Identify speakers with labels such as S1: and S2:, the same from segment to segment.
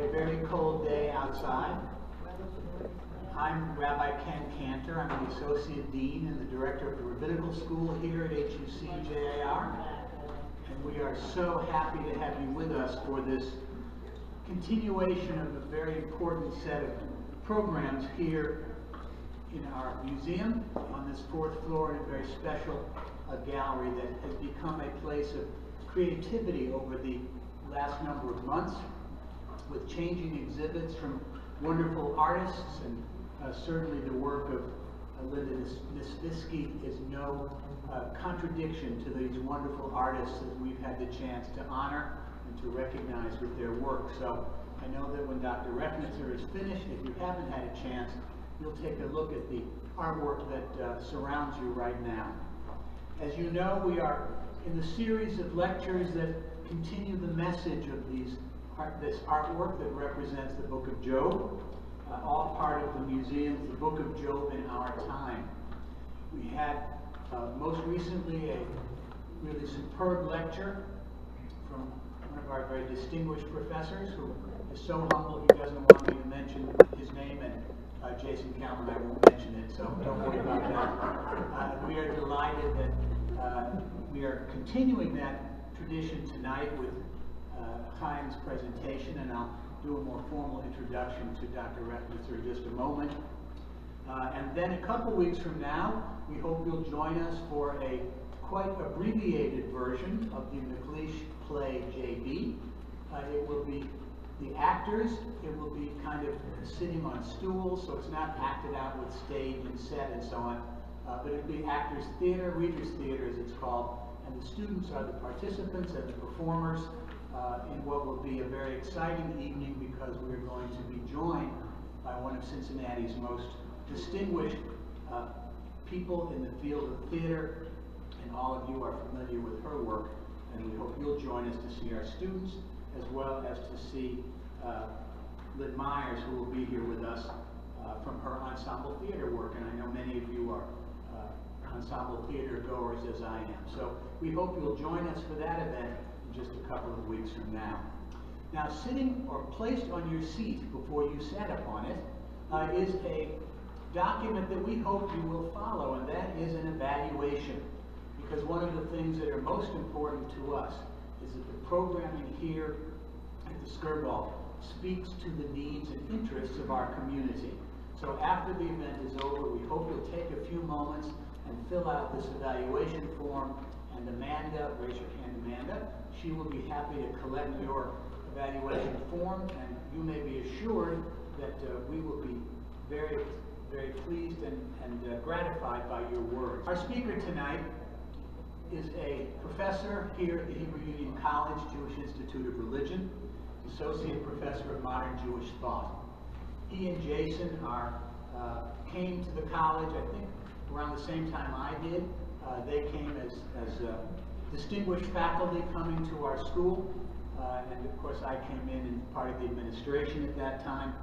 S1: a very cold day outside. I'm Rabbi Ken Cantor. I'm the Associate Dean and the Director of the Rabbinical School here at HUC-JIR. And we are so happy to have you with us for this continuation of a very important set of programs here in our museum on this fourth floor in a very special gallery that has become a place of creativity over the last number of months, with changing exhibits from wonderful artists, and certainly the work of Linda Nesvisky is no contradiction to these wonderful artists that we've had the chance to honor and to recognize with their work. So I know that when Dr. Rechnitzer is finished, if you haven't had a chance, you'll take a look at the artwork that surrounds you right now. As you know, we are in the series of lectures that continue the message of this artwork that represents the Book of Job, all part of the museum's The Book of Job in Our Time. We had most recently a really superb lecture from one of our very distinguished professors, who is so humble he doesn't want me to mention his name, and Jason Calvin, I won't mention it, so don't worry about that. We are delighted that we are continuing that tradition tonight with Haim's presentation, and I'll do a more formal introduction to Dr. Rechnitzer in just a moment. And then a couple weeks from now, we hope you'll join us for a quite abbreviated version of the McLeish play J.B. It will be the actors, it will be kind of sitting on stools, so it's not acted out with stage and set and so on, but it'll be actors' theater, readers' theater as it's called, and the students are the participants and the performers in what will be a very exciting evening, because we're going to be joined by one of Cincinnati's most distinguished people in the field of theater, and all of you are familiar with her work, and we hope you'll join us to see our students, as well as to see Lynn Myers, who will be here with us from her ensemble theater work, and I know many of you are ensemble theater goers as I am. So we hope you'll join us for that event in just a couple of weeks from now. Now, sitting or placed on your seat before you sat upon it is a document that we hope you will follow, and that is an evaluation. Because one of the things that are most important to us is that the programming here at the Skirball speaks to the needs and interests of our community. So after the event is over, we hope you'll take a few moments and fill out this evaluation form, and Amanda, raise your hand, Amanda, she will be happy to collect your evaluation form, and you may be assured that we will be very, very pleased and gratified by your words. Our speaker tonight is a professor here at the Hebrew Union College Jewish Institute of Religion, Associate Professor of Modern Jewish Thought. He and Jason came to the college, I think, around the same time I did. They came as distinguished faculty coming to our school, and of course I came in part of the administration at that time.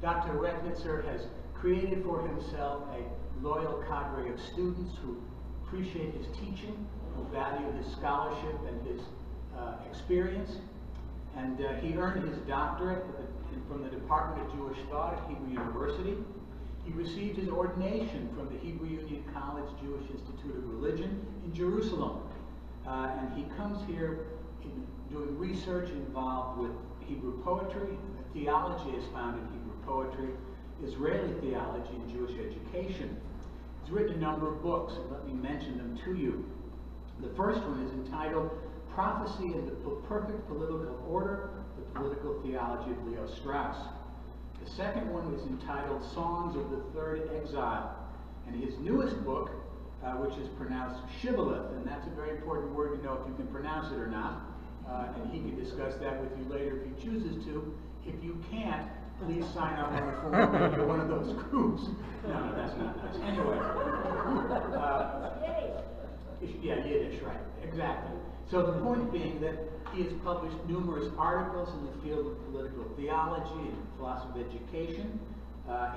S1: Dr. Rechnitzer has created for himself a loyal cadre of students who appreciate his teaching, who value his scholarship and his experience, and he earned his doctorate from the Department of Jewish Thought at Hebrew University. He received his ordination from the Hebrew Union College Jewish Institute of Religion in Jerusalem, and he comes here doing research involved with Hebrew poetry, theology as found in Hebrew poetry, Israeli theology, and Jewish education. He's written a number of books, and let me mention them to you. The first one is entitled Prophecy in the Perfect Political Order, the Political Theology of Leo Strauss. The second one is entitled Songs of the Third Exile. And his newest book, which is pronounced Shibboleth, and that's a very important word to know if you can pronounce it or not, and he can discuss that with you later if he chooses to. If you can't, please sign up on the form and you're one of those groups. No, that's not nice. Anyway. Yeah, Yiddish, right. Exactly. So the point being that he has published numerous articles in the field of political theology and philosophy of education,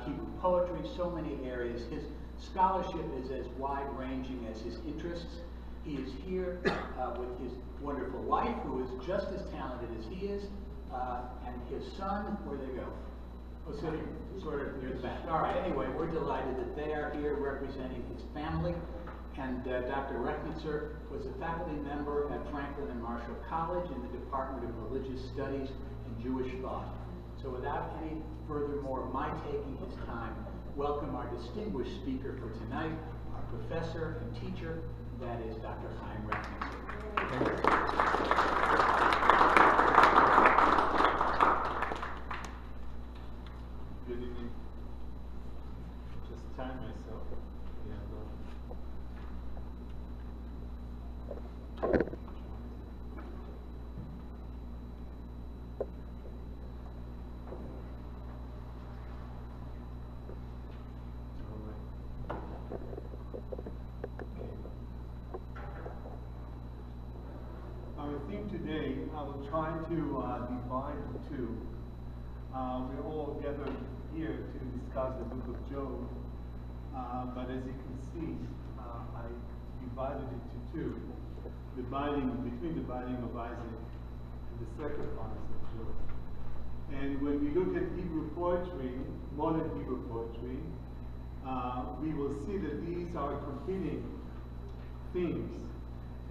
S1: Hebrew poetry, so many areas. His scholarship is as wide-ranging as his interests. He is here with his wonderful wife, who is just as talented as he is, and his son, where they go? Oh, sitting sort of near the back. All right, anyway, we're delighted that they are here representing his family. And Dr. Rechnitzer was a faculty member at Franklin and Marshall College in the Department of Religious Studies and Jewish Thought. So without any furthermore my taking his time, welcome our distinguished speaker for tonight, our professor and teacher, that is Dr. Haim Rechnitzer.
S2: Good evening. Just time myself. Yeah, Our theme today, I will try to divide into two. We're all gathered here to discuss the book of Job, but as you can see, I divided it into two. Between the binding of Isaac and the sacrifice of Job. And when we look at Hebrew poetry, modern Hebrew poetry, we will see that these are competing themes.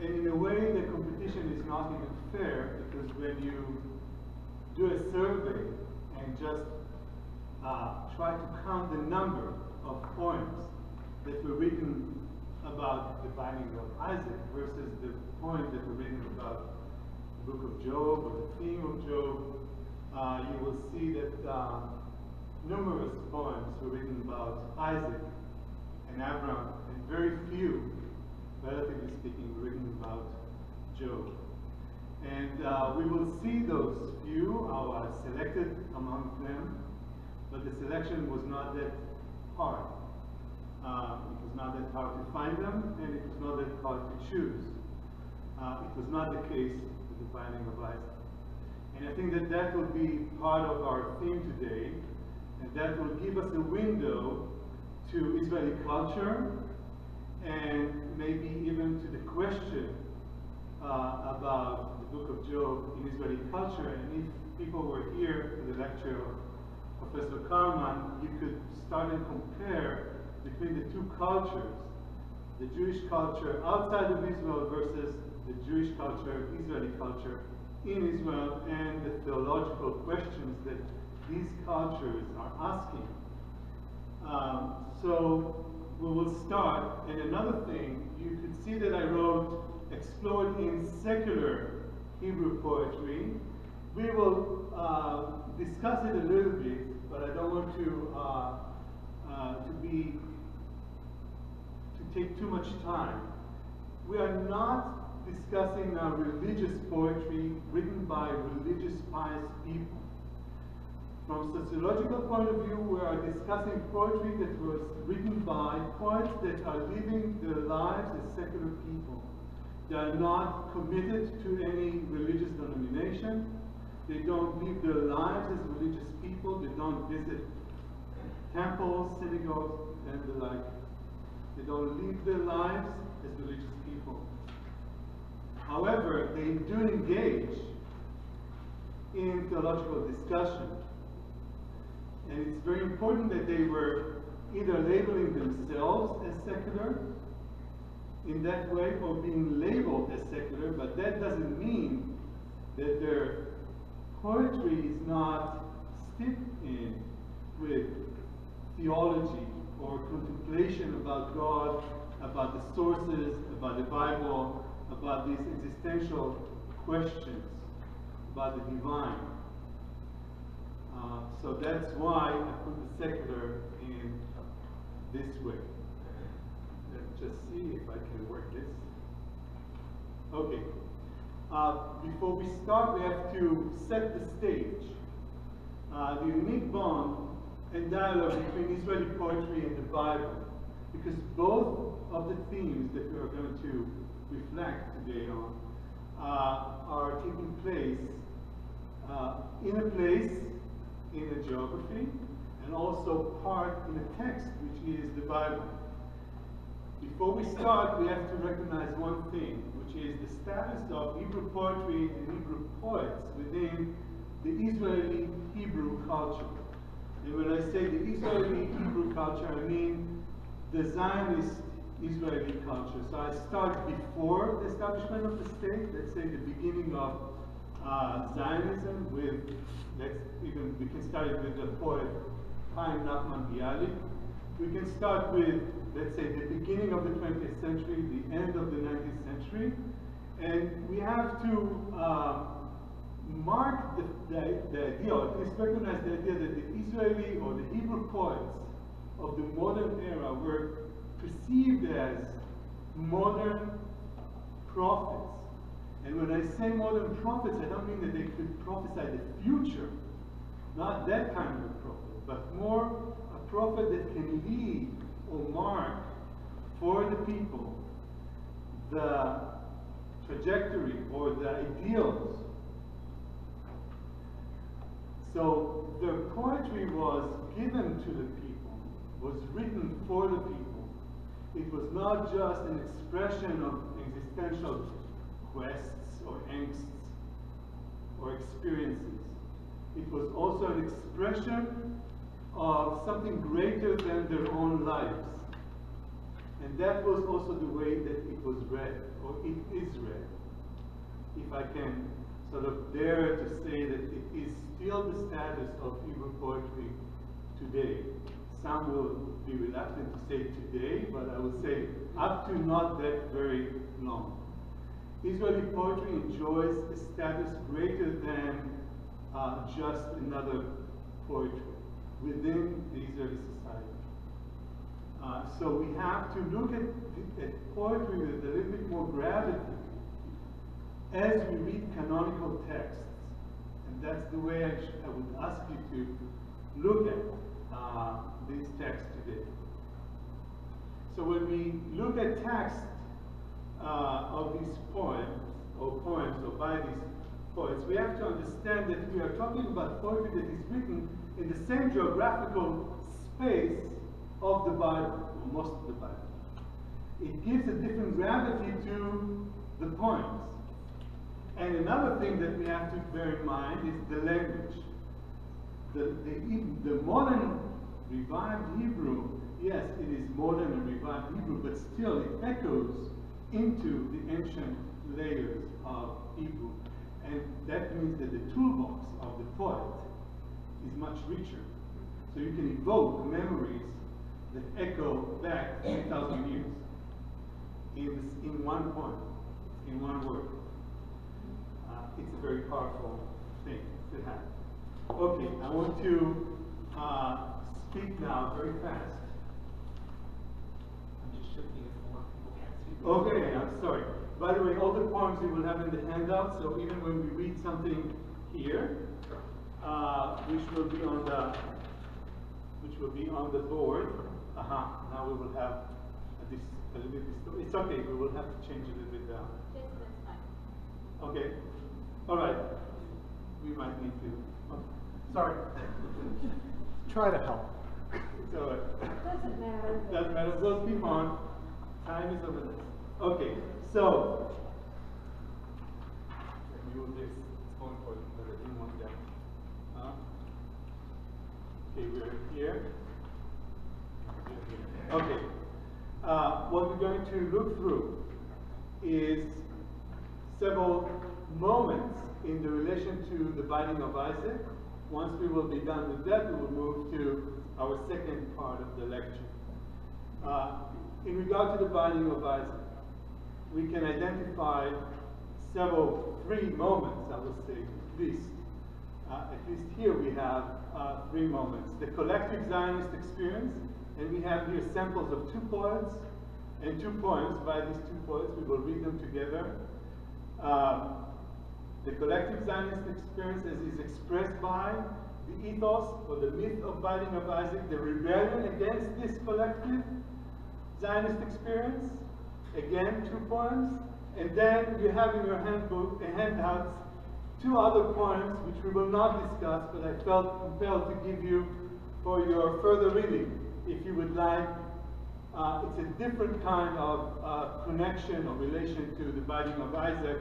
S2: And in a way, the competition is not even fair, because when you do a survey and just try to count the number of poems that were written about the binding of Isaac versus the poems that were written about the book of Job or the theme of Job, you will see that numerous poems were written about Isaac and Abraham, and very few, relatively speaking, were written about Job. And we will see those few are selected among them, but the selection was not that hard. It was not that hard to find them, and it was not that hard to choose. It was not the case with the binding of Isaac. And I think that that will be part of our theme today, and that will give us a window to Israeli culture, and maybe even to the question about the book of Job in Israeli culture. And if people were here for the lecture of Professor Karman, you could start and compare between the two cultures, the Jewish culture outside of Israel versus the Jewish culture, Israeli culture in Israel, and the theological questions that these cultures are asking. So we will start, and another thing, you could see that I wrote explored in secular Hebrew poetry. We will discuss it a little bit, but I don't want to take too much time. We are not discussing religious poetry written by religious pious people. From a sociological point of view, we are discussing poetry that was written by poets that are living their lives as secular people. They are not committed to any religious denomination. They don't live their lives as religious people. They don't visit temples, synagogues, and the like. They don't live their lives as religious people. However, they do engage in theological discussion. And it's very important that they were either labeling themselves as secular in that way, or being labeled as secular, but that doesn't mean that their poetry is not steeped in with theology or contemplation about God, about the sources, about the Bible, about these existential questions, about the divine. So that's why I put the secular in this way. Let's just see if I can work this. Okay. Before we start, we have to set the stage. The unique bond and dialogue between Israeli poetry and the Bible, because both of the themes that we are going to reflect today on are taking place in a place, in a geography, and also part in a text, which is the Bible. Before we start, we have to recognize one thing, which is the status of Hebrew poetry and Hebrew poets within the Israeli Hebrew culture. And when I say the Israeli Hebrew culture, I mean the Zionist Israeli culture. So I start before the establishment of the state, let's say the beginning of Zionism with, we can start it with the poet Haim we can start with, let's say, the beginning of the 20th century, the end of the 19th century, and we have to mark the idea, or at least recognize the idea that the Israeli or the Hebrew poets of the modern era were perceived as modern prophets. And when I say modern prophets, I don't mean that they could prophesy the future, not that kind of a prophet, but more a prophet that can lead or mark for the people the trajectory or the ideals. So their poetry was given to the people, was written for the people. It was not just an expression of existential quests or angsts or experiences. It was also an expression of something greater than their own lives. And that was also the way that it was read, or it is read. If I can sort of dare to say that it is still the status of Hebrew poetry today. Some will be reluctant to say today, but I would say up to not that very long. Israeli poetry enjoys a status greater than just another poetry within the Israeli society. So we have to look at poetry with a little bit more gravity as we read canonical texts. And that's the way I would ask you to look at these texts today. So when we look at texts of these poems or by these poets, we have to understand that we are talking about poetry that is written in the same geographical space of the Bible, or most of the Bible. It gives a different gravity to the poems. And another thing that we have to bear in mind is the language. The modern revived Hebrew, yes, it is modern and revived Hebrew, but still it echoes into the ancient layers of Hebrew. And that means that the toolbox of the poet is much richer. So you can evoke memories that echo back 3,000 years in one poem, in one word. It's a very powerful thing to have. Okay, I want to speak now very fast.
S3: I'm just shifting it for people can't see.
S2: Okay, I'm sorry. By the way, all the poems you will have in the handout, so even when we read something here, which will be on the board. Now we will have a little bit. It's okay. We will have to change it a little bit down.
S4: Yes, that's fine.
S2: Okay. All right. We might need to. Oh, sorry.
S3: Try to help.
S2: It's all right.
S4: Doesn't matter.
S2: Doesn't matter. We'll keep on. Time is over this. Okay. So. Let me move this. It's more important, but I didn't want that. Okay, we're here. Okay. What we're going to look through is several moments in the relation to the binding of Isaac. Once we will be done with that, we will move to our second part of the lecture. In regard to the binding of Isaac, we can identify three moments, I would say, at least. At least here we have three moments. The collective Zionist experience, and we have here samples of two poets and two poems by these two poets. We will read them together. The collective Zionist experience as is expressed by the ethos or the myth of binding of Isaac, the rebellion against this collective Zionist experience. Again, two poems. And then you have in your handouts, two other poems which we will not discuss, but I felt compelled to give you for your further reading, if you would like. It's a different kind of connection or relation to the binding of Isaac,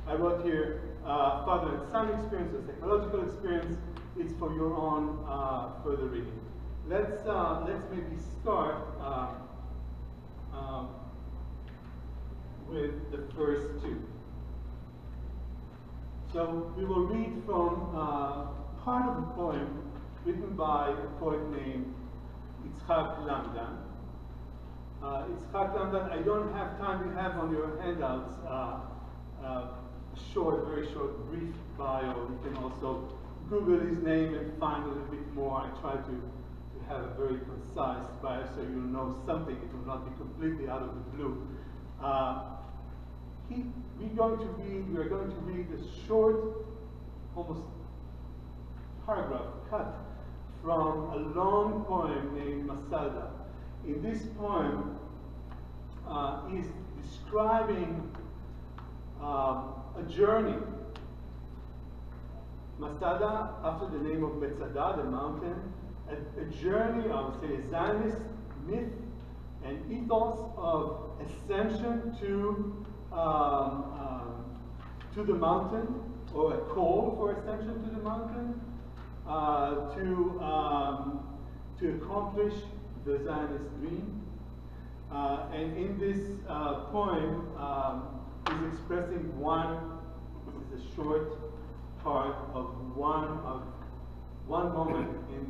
S2: I wrote here father and son experience or psychological experience. It's for your own further reading. Let's maybe start with the first two. So we will read from part of a poem written by a poet named HUC-JIR. HUC-JIR, I don't have time. You have on your handouts a short, very short, brief bio. You can also Google his name and find a little bit more. I try to have a very concise bio so you'll know something. It will not be completely out of the blue. We're going to read a short, almost paragraph cut from a long poem named Masada. In this poem, he's describing a journey. Masada, after the name of Metzada, the mountain, a journey, I would say, a Zionist myth and ethos of ascension to the mountain, or a call for ascension to the mountain, to accomplish the Zionist dream. And in this poem, he's expressing this is a short part of one moment in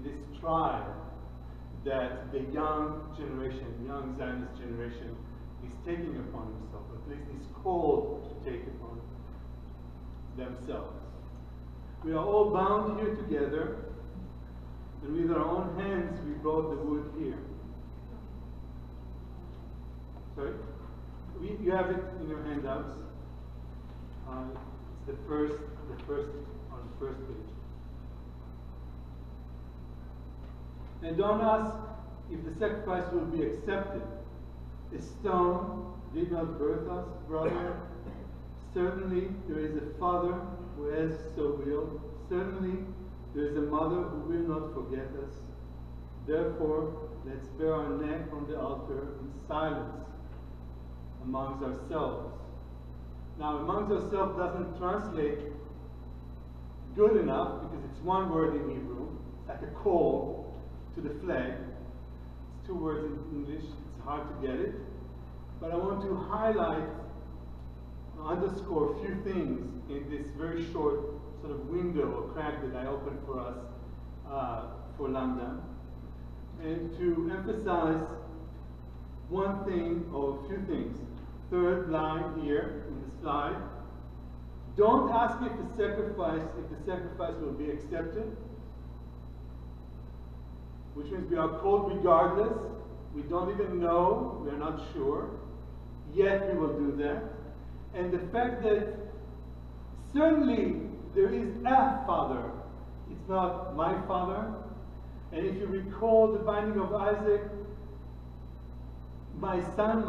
S2: this tribe that the young Zionist generation is taking upon himself, at least is called to take upon themselves. We are all bound here together, and with our own hands we brought the wood here. Sorry? You have it in your handouts. It's the first on the first page. And don't ask if the sacrifice will be accepted. A stone did not birth us, brother. Certainly there is a father who has so willed. Certainly there is a mother who will not forget us. Therefore, let's bear our neck on the altar in silence amongst ourselves. Now, amongst ourselves doesn't translate good enough because it's one word in Hebrew. It's like a call to the flag. It's two words in English. It's hard to get it. But I want to highlight, underscore a few things in this very short sort of window or crack that I opened for us for London, and to emphasize one thing or a few things. Third line here in the slide. Don't ask if the sacrifice will be accepted, which means we are called regardless. We don't even know, we are not sure, yet we will do that. And the fact that certainly there is a father, it's not my father. And if you recall the binding of Isaac, my son,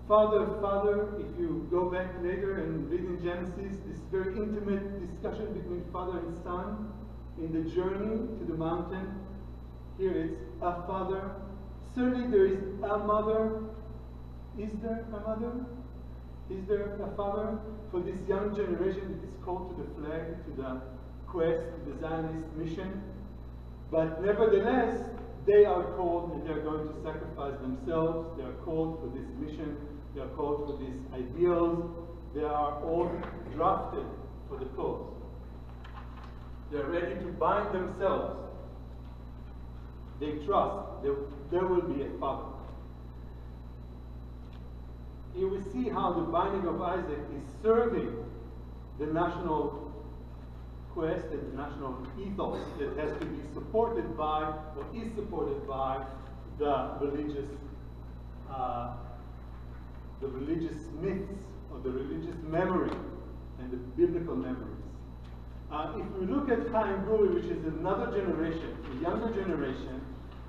S2: father, father, if you go back later and read in Genesis, this very intimate discussion between father and son in the journey to the mountain. Here it's a father. Certainly there is a mother. Is there a mother? Is there a father for this young generation that is called to the flag, to the quest, to the Zionist mission? But nevertheless, they are called and they are going to sacrifice themselves. They are called for this mission. They are called for these ideals. They are all drafted for the cause. They are ready to bind themselves. They trust there will be a father. Here we see how the binding of Isaac is serving the national quest and the national ethos that has to be supported by, or is supported by, the religious myths or the religious memory and the biblical memories. If we look at Haim, which is another generation, a younger generation,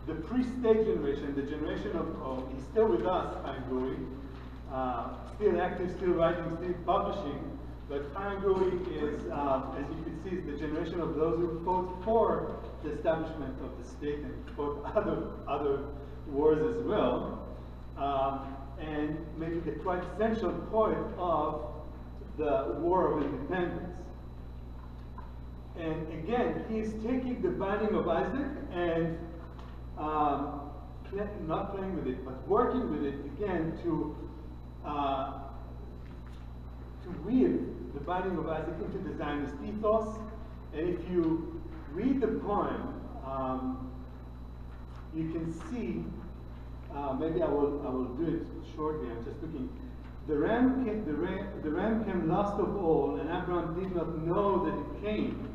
S2: the pre-state generation, the generation of he's still with us, Haim, still active, still writing, still publishing, but Haim is, as you can see, is the generation of those who fought for the establishment of the state and fought other wars as well. and maybe the quintessential poet of the War of Independence. And again, he is taking the binding of Isaac and not playing with it, but working with it again to weave the binding of Isaac into the Zionist ethos. And if you read the poem, you can see, maybe I will do it shortly. I'm just looking. The ram came last of all, and Abraham did not know that it came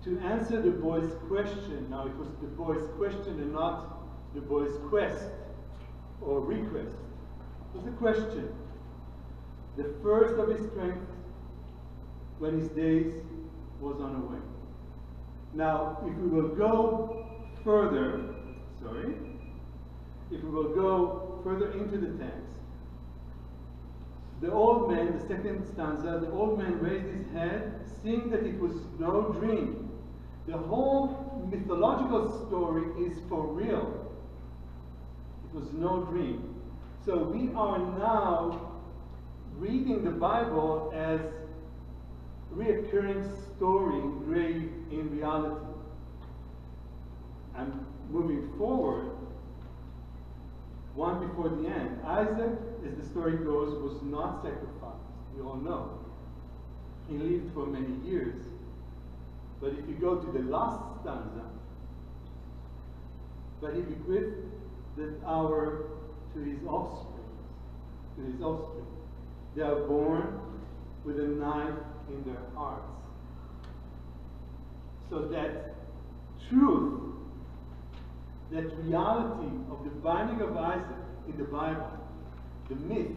S2: to answer the boy's question. Now it was the boy's question and not the boy's quest or request. It was a question. The first of his strength when his days was on the way. Now, if we will go further, if we will go further into the text, the old man, the second stanza, the old man raised his head, seeing that it was no dream. The whole mythological story is for real. It was no dream. So we are now reading the Bible as a reoccurring story engraved in reality. And moving forward, one before the end, Isaac, as the story goes, was not sacrificed. We all know. He lived for many years. But if you go to the last stanza, but he bequeathed that hour to his offspring. They are born with a knife in their hearts. So that truth, that reality of the binding of Isaac in the Bible, the myth,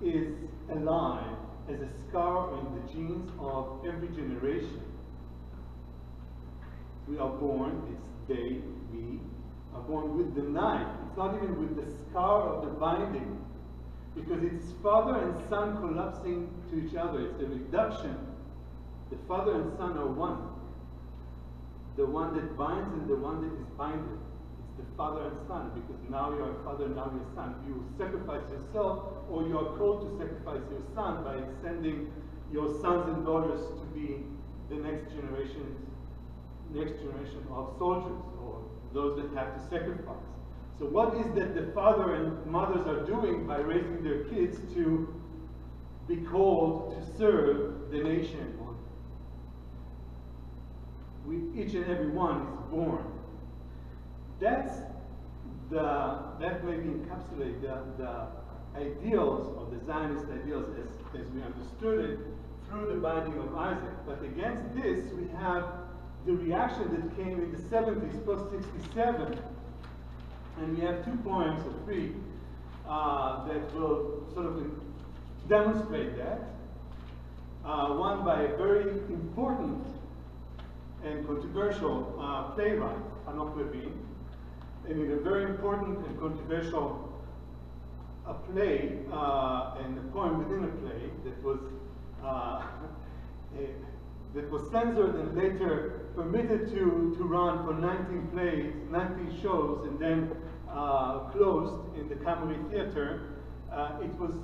S2: is alive as a scar in the genes of every generation. We are born, it's they, we, are born with the knife. It's not even with the scar of the binding, because it's father and son collapsing to each other. It's a reduction. The father and son are one. The one that binds and the one that is binded. It's the father and son, because now you are a father, now you're a son. You sacrifice yourself, or you are called to sacrifice your son by sending your sons and daughters to be the next generation of soldiers, or those that have to sacrifice. So what is that the father and mothers are doing by raising their kids to be called to serve the nation? Each and every one is born. That maybe encapsulate the ideals of the Zionist ideals as we understood it through the binding of Isaac. But against this, we have the reaction that came in the 70s, post-67. And we have two poems or three that will sort of demonstrate that. One by a very important and controversial playwright, Hanok Levine, and in a very important and controversial play, and a poem within a play that was censored and later permitted to run for 19 shows, and then closed in the Camry Theater. It was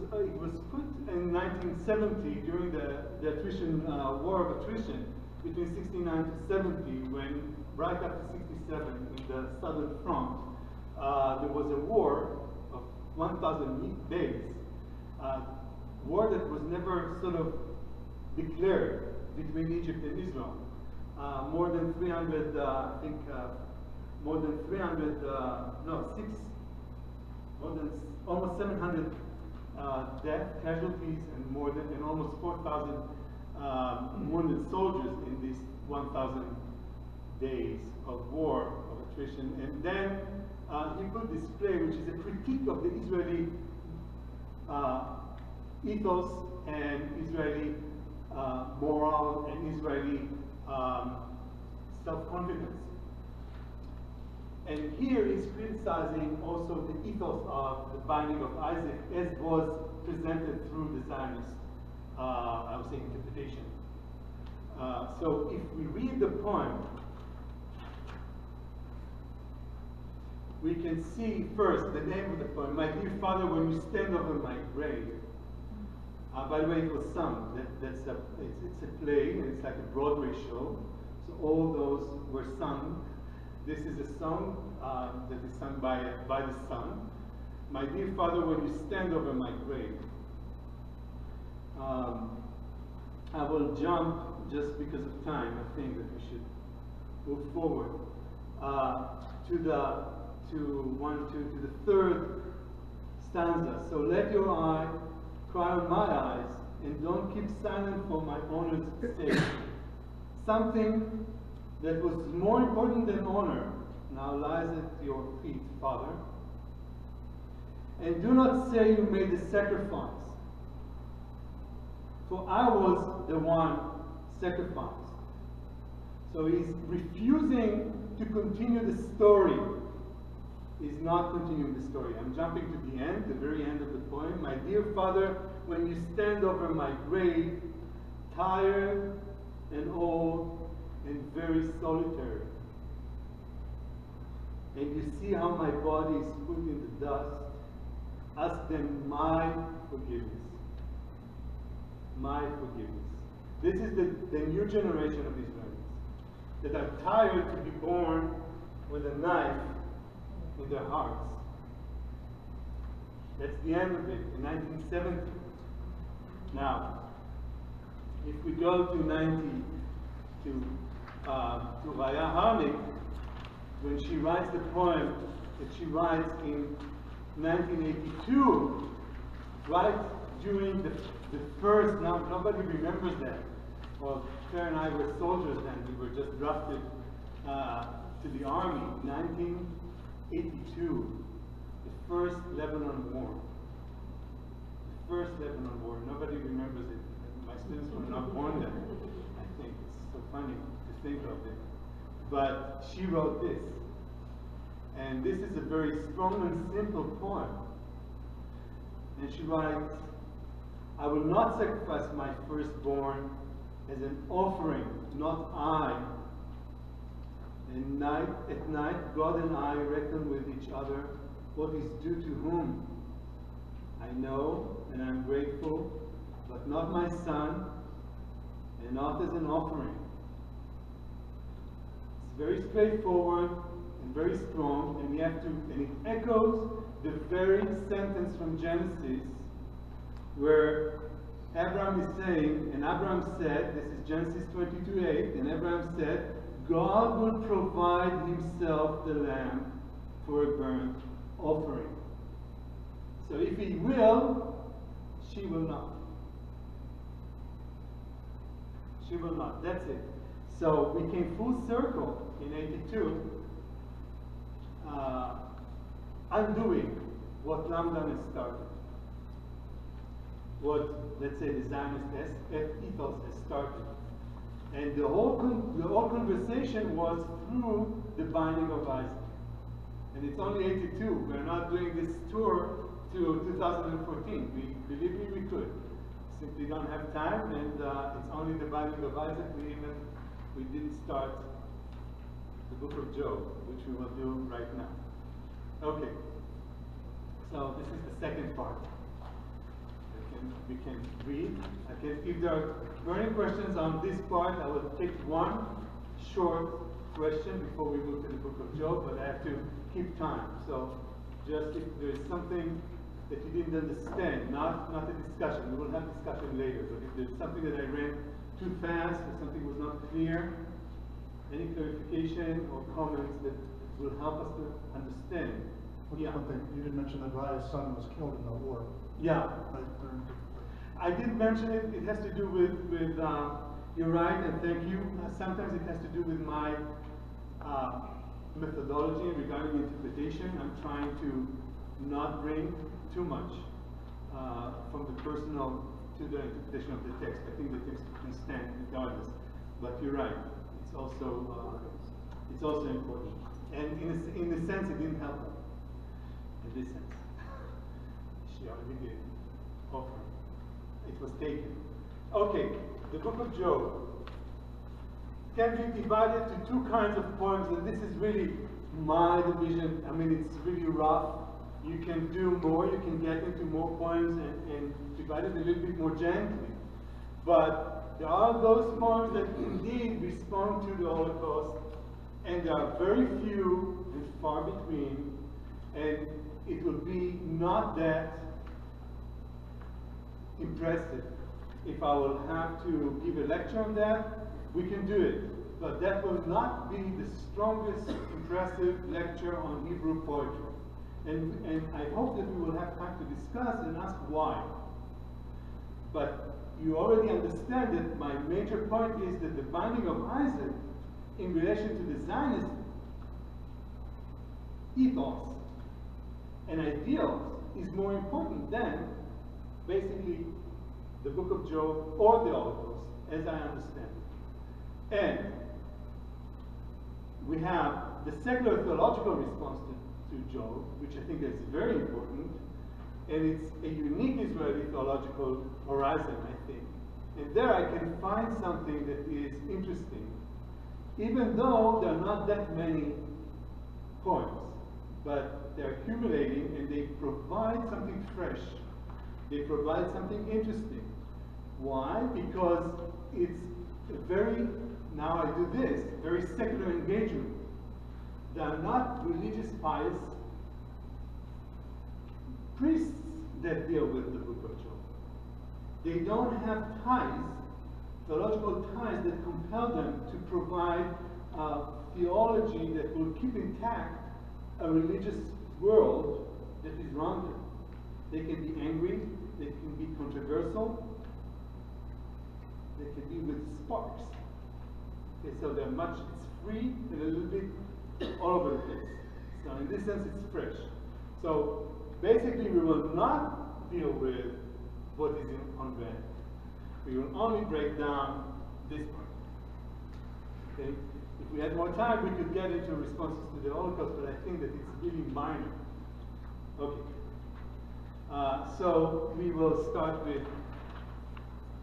S2: put in 1970 during the attrition, war of attrition between 69 to 70, when right after 67 in the Southern Front, there was a war of 1,000 days, war that was never sort of declared between Egypt and Israel. More than 300, I think, more than 300, almost 700 death casualties, and almost 4,000 wounded soldiers in these 1,000 days of war, of attrition. And then he put this play, which is a critique of the Israeli ethos and Israeli moral and Israeli self-confidence. And here he's criticizing also the ethos of the binding of Isaac as was presented through the Zionist, I would say, interpretation. So if we read the poem, we can see first the name of the poem, My Dear Father, When You Stand Over My Grave. By the way, it was sung. It's a play, and it's like a Broadway show. So all those were sung. This is a song that is sung by the son. My dear Father, when you stand over my grave. I will jump just because of time. I think that we should move forward to the third stanza. So let your eye cry on my eyes, and don't keep silent for my honor's sake. Something that was more important than honor now lies at your feet, Father. And do not say you made a sacrifice, for I was the one sacrificed. So he's refusing to continue the story. He's not continuing the story. I'm jumping to the end, the very end of the poem. My dear Father, when you stand over my grave, tired and old and very solitary, and you see how my body is put in the dust, ask them my forgiveness. My forgiveness. This is the new generation of Israelis that are tired to be born with a knife in their hearts. That's the end of it in 1970. Now, if we go to Raya Harnik, when she writes the poem that she writes in 1982, right during the first, now nobody remembers that. Well, Claire and I were soldiers then, we were just drafted to the army, 1982, the first Lebanon War. The first Lebanon War, nobody remembers it. My students were not born then. I think it's so funny to think of it. But she wrote this. And this is a very strong and simple poem. And she writes, I will not sacrifice my firstborn as an offering, not I. And at night, God and I reckon with each other what is due to whom. I know and I'm grateful, but not my son, and not as an offering. It's very straightforward and very strong, and and it echoes the very sentence from Genesis where Abraham is saying, and Abraham said, this is Genesis 22:8, and Abraham said, God will provide himself the lamb for a burnt offering. So if he will, she will not. She will not. That's it. So we came full circle in 82, undoing what Lamdan has started. What, let's say, the Zionist ethos has started. And the whole conversation was through the binding of Isaac. And it's only 82. We're not doing this tour to 2014. Believe me, we could. Simply don't have time, and it's only the binding of Isaac. We didn't start the book of Job, which we will do right now. Okay. So this is the second part. We can read. If there are burning questions on this part, I will take one short question before we move to the book of Job, but I have to keep time. So just if there's something that you didn't understand, not a discussion, we will have discussion later, but if there's something that I read too fast or something was not clear, any clarification or comments that will help us to understand.
S3: Yeah. One thing, you didn't mention that Raya's son was killed in the war.
S2: Yeah. I did mention it. It has to do with you're right, and thank you. Sometimes it has to do with my methodology regarding interpretation. I'm trying to not bring too much from the personal to the interpretation of the text. I think the text can stand regardless. But you're right. It's also important. And in the sense, it didn't help her. In this sense, she already did offer. It was taken. Okay, the book of Job can be divided to two kinds of poems, and this is really my division, I mean, it's really rough. You can do more, you can get into more poems and divide it a little bit more gently. But there are those poems that indeed respond to the Holocaust, and there are very few and far between, and it will be not that impressive. If I will have to give a lecture on that, we can do it. But that will not be the strongest impressive lecture on Hebrew poetry. And I hope that we will have time to discuss and ask why. But you already understand that my major point is that the binding of Isaac in relation to the Zionist ethos and ideals is more important than basically the book of Job or the Holocaust, as I understand it. And we have the secular theological response to Job, which I think is very important, and it's a unique Israeli theological horizon, I think. And there I can find something that is interesting, even though there are not that many poems, but they're accumulating and they provide something fresh. They provide something interesting. Why? Because it's a very, now I do this, very secular engagement. They are not religious, pious priests that deal with the book of Job. They don't have ties, theological ties that compel them to provide theology that will keep intact a religious world that is around them. They can be angry, they can be controversial, they can be with sparks. Okay, so they're much, it's free and a little bit all over the place. So in this sense, it's fresh. So basically, we will not deal with what is on red. We will only break down this part. Okay? If we had more time, we could get into responses to the Holocaust, but I think that it's really minor. Okay. So we will start with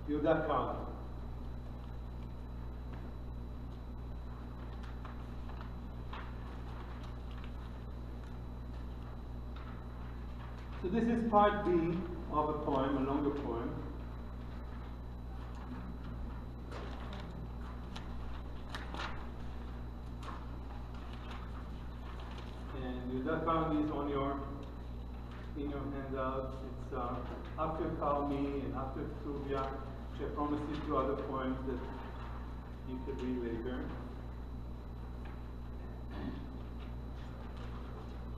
S2: Yehuda Karlin. So this is part B of a poem, a longer poem. And that part is on in your handout. It's after Call Me and after Ktuvia, which I promised you 2 other poems that you could read later.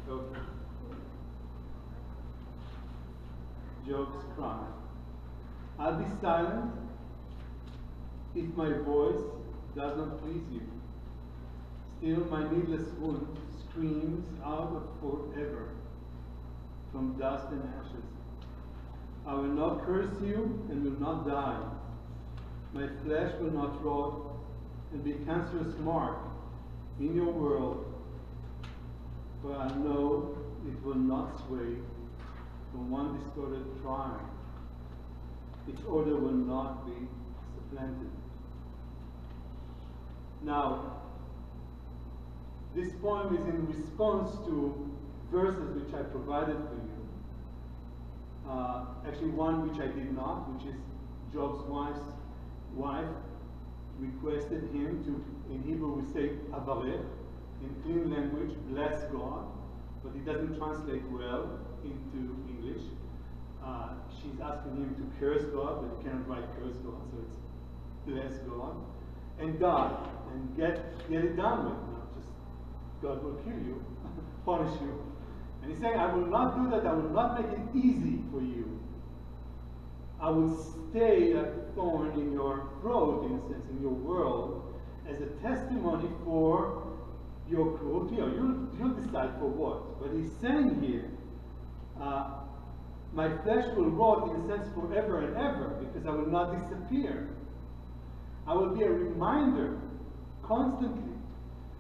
S2: Okay. Job's cry. I'll be silent if my voice does not please you. Still my needless wound screams out of forever from dust and ashes. I will not curse you and will not die. My flesh will not rot and be cancerous mark in your world, for I know it will not sway from one distorted tribe. Its order will not be supplanted. Now, this poem is in response to verses which I provided for you. Actually, one which I did not, which is Job's wife requested him to, in Hebrew we say avarech, in clean language, bless God, but it doesn't translate well into English. She's asking him to curse God, but you cannot write curse God, so it's bless God and die and get it done with. Not just God will kill you, punish you. And he's saying, I will not do that. I will not make it easy for you. I will stay like a thorn in your throat, in a sense, in your world, as a testimony for your cruelty, or you'll decide for what. But he's saying here, my flesh will rot in a sense forever and ever, because I will not disappear. I will be a reminder constantly.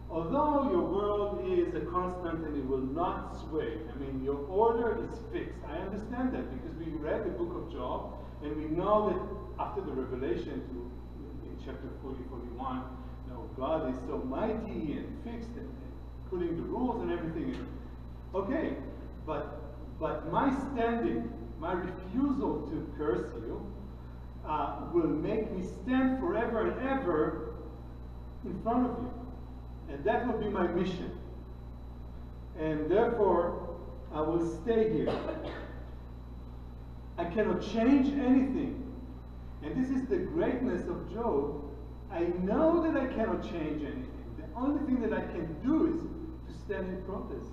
S2: Although your world is a constant and it will not sway, I mean, your order is fixed. I understand that because we read the book of Job and we know that after the revelation in chapter 40, 41, God is so mighty and fixed and putting the rules and everything in. Okay, but my standing, my refusal to curse you, will make me stand forever and ever in front of you. And that will be my mission. And therefore, I will stay here. I cannot change anything. And this is the greatness of Job. I know that I cannot change anything. The only thing that I can do is to stand in protest.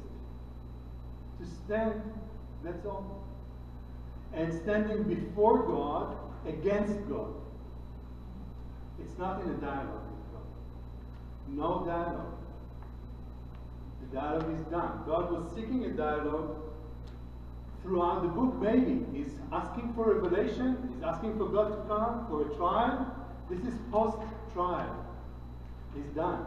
S2: To stand, that's all. And standing before God, against God. It's not in a dialogue with God. No dialogue. The dialogue is done. God was seeking a dialogue throughout the book, maybe. He's asking for revelation. He's asking for God to come for a trial. This is post-trial. It's done.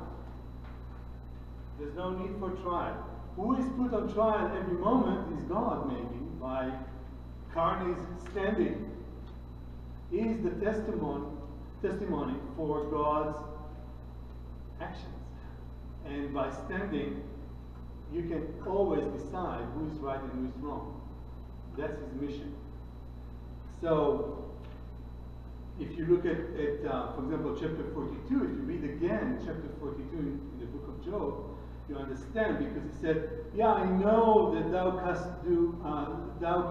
S2: There's no need for trial. Who is put on trial every moment is God, maybe, by Carney's standing. He is the testimony for God's actions. And by standing, you can always decide who is right and who is wrong. That's his mission. So, if you look at for example, chapter 42, if you read again chapter 42 in the book of Job, you understand, because he said, yeah, I know that thou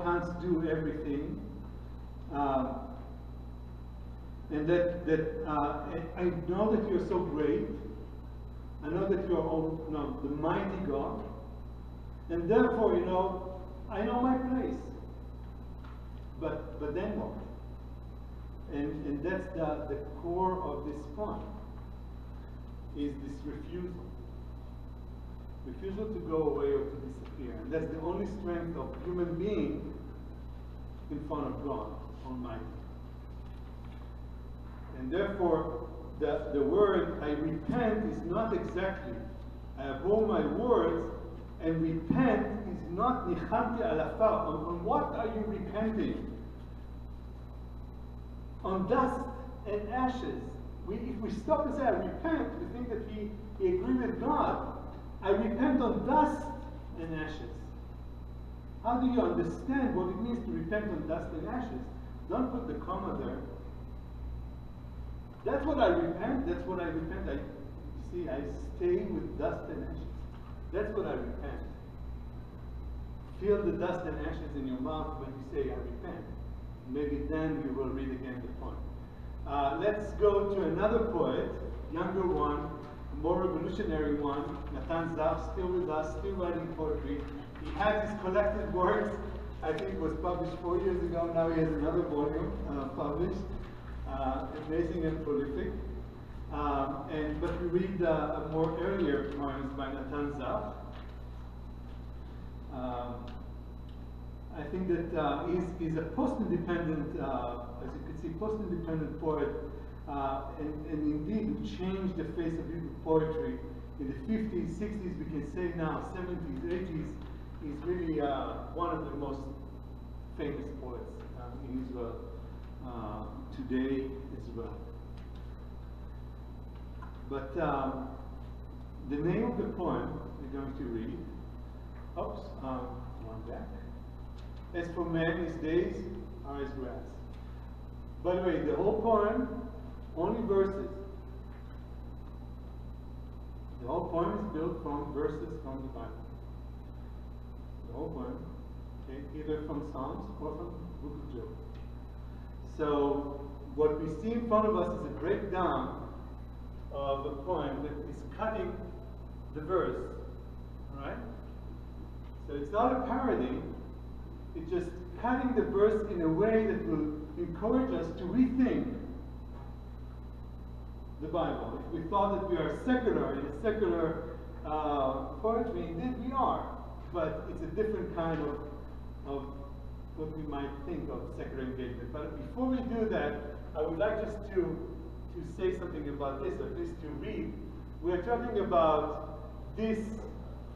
S2: canst do everything, and I know that you're so great. I know that you're the mighty God, and therefore, I know my place. But then what? And that's the core of this point, is this refusal. Refusal to go away or to disappear. And that's the only strength of human being in front of God Almighty. And therefore, the word I repent is not exactly I abhor my words, and repent is not nichamti alafar. On what are you repenting? On dust and ashes. If we stop and say I repent, we think that he agreed with God. I repent on dust and ashes. How do you understand what it means to repent on dust and ashes? Don't put the comma there. That's what I repent. That's what I repent. I stay with dust and ashes. That's what I repent. Feel the dust and ashes in your mouth when you say I repent. Maybe then you will read again the point. Let's go to another poet, younger one, a more revolutionary one, Natan Zaf, still with us, still writing poetry. He has his collected works. I think it was published 4 years ago. Now he has another volume published. Amazing and prolific. But we read more earlier poems by Natan Zaf. I think that he's a post-independent, as you can see, post-independent poet, and indeed who changed the face of Hebrew poetry in the 50s, 60s, we can say now, 70s, 80s. He's really one of the most famous poets in Israel today as well. But the name of the poem we're going to read, one back. As for man, his days are as grass. By the way, the whole poem, only verses. The whole poem is built from verses from the Bible. The whole poem, okay, either from Psalms or from the book of Job. So, what we see in front of us is a breakdown of a poem that is cutting the verse. Alright? So, it's not a parody. It's just cutting the verse in a way that will encourage us to rethink the Bible. If we thought that we are secular, in a secular poetry, indeed we are, but it's a different kind of what we might think of secular engagement. But before we do that, I would like just to say something about this, or at least to read. We are talking about this,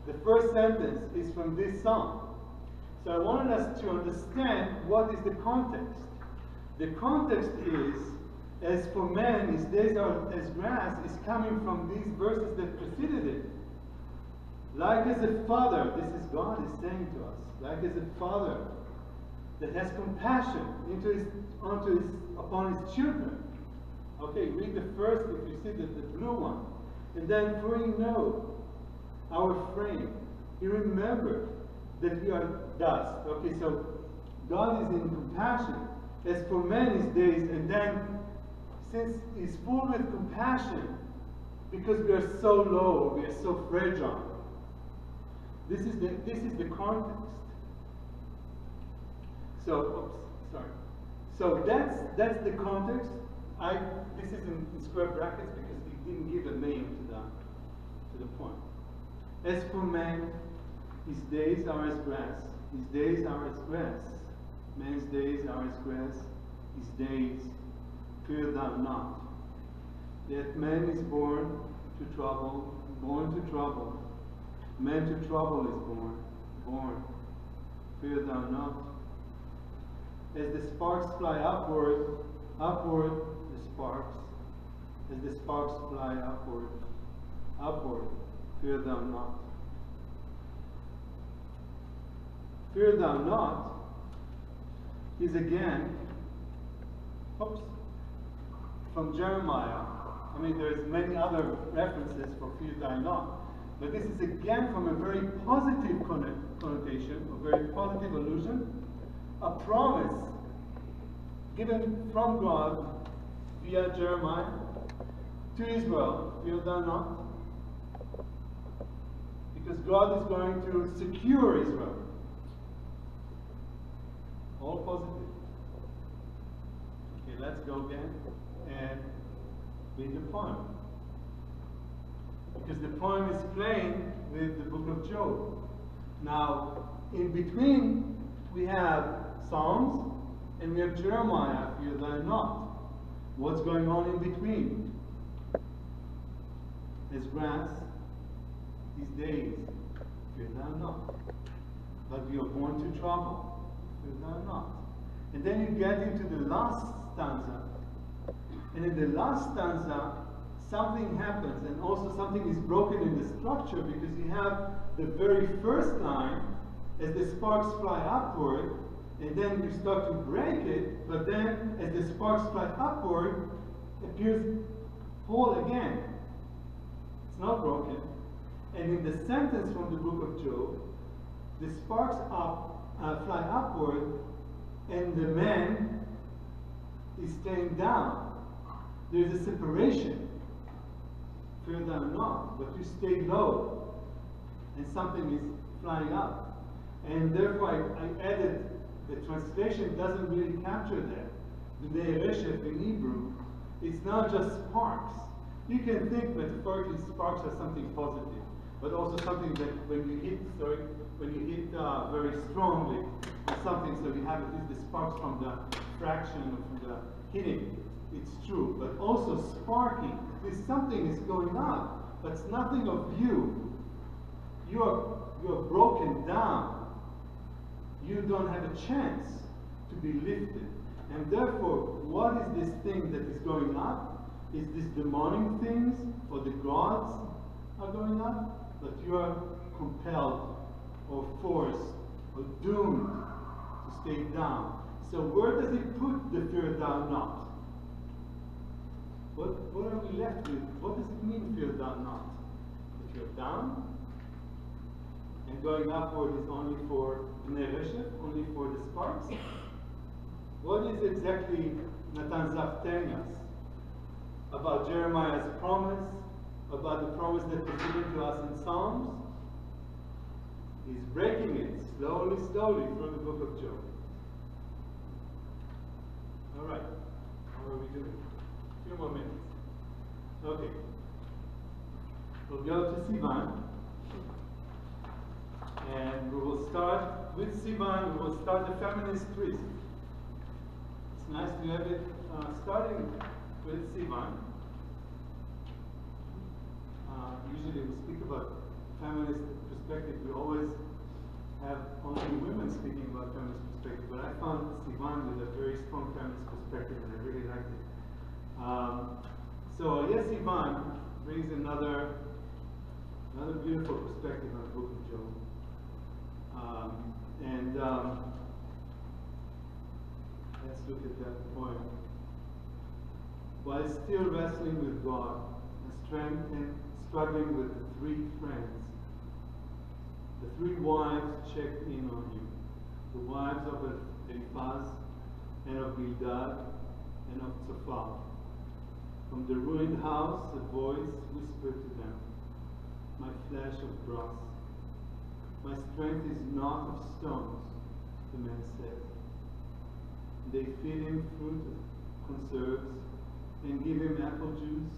S2: the first sentence is from this psalm. So I wanted us to understand what is the context. The context is, as for man, his days are as grass, is coming from these verses that preceded it. Like as a father, this is God is saying to us, like as a father that has compassion upon his children. Okay, read the first, if you see the blue one. And then, for you know our frame, you remember that we are dust. Okay, so God is in compassion. As for men his days, and then since he's full with compassion, because we are so low, we are so fragile. This is the context. So, So that's the context. This is in square brackets because he didn't give a name to the point. As for man, his days are as grass. His days are as grass. Man's days are as grass. His days fear thou not. That man is born to trouble. Man to trouble is born. Fear thou not. As the sparks fly upward the sparks. As the sparks fly upward, fear thou not. Fear thou not is again, from Jeremiah. I mean, there's many other references for fear thou not. But this is again from a very positive connotation, a very positive allusion, a promise given from God via Jeremiah to Israel, fear thou not. Because God is going to secure Israel. All positive. Okay, let's go again and read the poem. Because the poem is playing with the book of Job. Now, in between, we have Psalms and we have Jeremiah, fear thou not. What's going on in between? As grass, these days, fear thou not. But we are born to trouble, fear thou not. And then you get into the last stanza. And in the last stanza, something happens, and also something is broken in the structure, because you have the very first line, as the sparks fly upward, and then you start to break it, but then as the sparks fly upward, it appears whole again. It's not broken. And in the sentence from the book of Job, the sparks fly upward, and the man is staying down. There's a separation. Fear thou not, but you stay low, and something is flying up. And therefore I added, the translation doesn't really capture that. The dereshef in Hebrew, it's not just sparks. You can think metaphorically sparks are something positive, but also something that when you hit very strongly or something, so you have at least the sparks from the fraction or from the hitting. It's true, but also sparking. At least something is going on, but it's nothing of you. You are broken down. You don't have a chance to be lifted. And therefore, what is this thing that is going up? Is this demonic things or the gods are going up? But you are compelled or forced or doomed to stay down. So where does he put the fear thou not? What are we left with? What does it mean, fear thou not? That you're down, and going upward is only for Nereshef, only for the sparks? What is exactly Natan Zaf telling us about Jeremiah's promise, about the promise that was given to us in Psalms? He's breaking it slowly through the book of Job. All right, how are we doing? Few more minutes. Okay. We'll go to Sivan. And we will start with Sivan. We will start the feminist twist. It's nice to have it starting with Sivan. Usually we speak about feminist perspective. We always have only women speaking about feminist perspective. But I found Sivan with a very strong feminist perspective, and I really liked it. So yes, Sivan brings another Another beautiful perspective on the book of Job. Let's look at that poem. While still wrestling with God, and struggling with the three friends, the three wives checked in on him. The wives of Eliphaz, and of Bildad, and of Zophar. From the ruined house, a voice whispered to them, "My flesh of brass, my strength is not of stones," the man said. They feed him fruit conserves, and give him apple juice,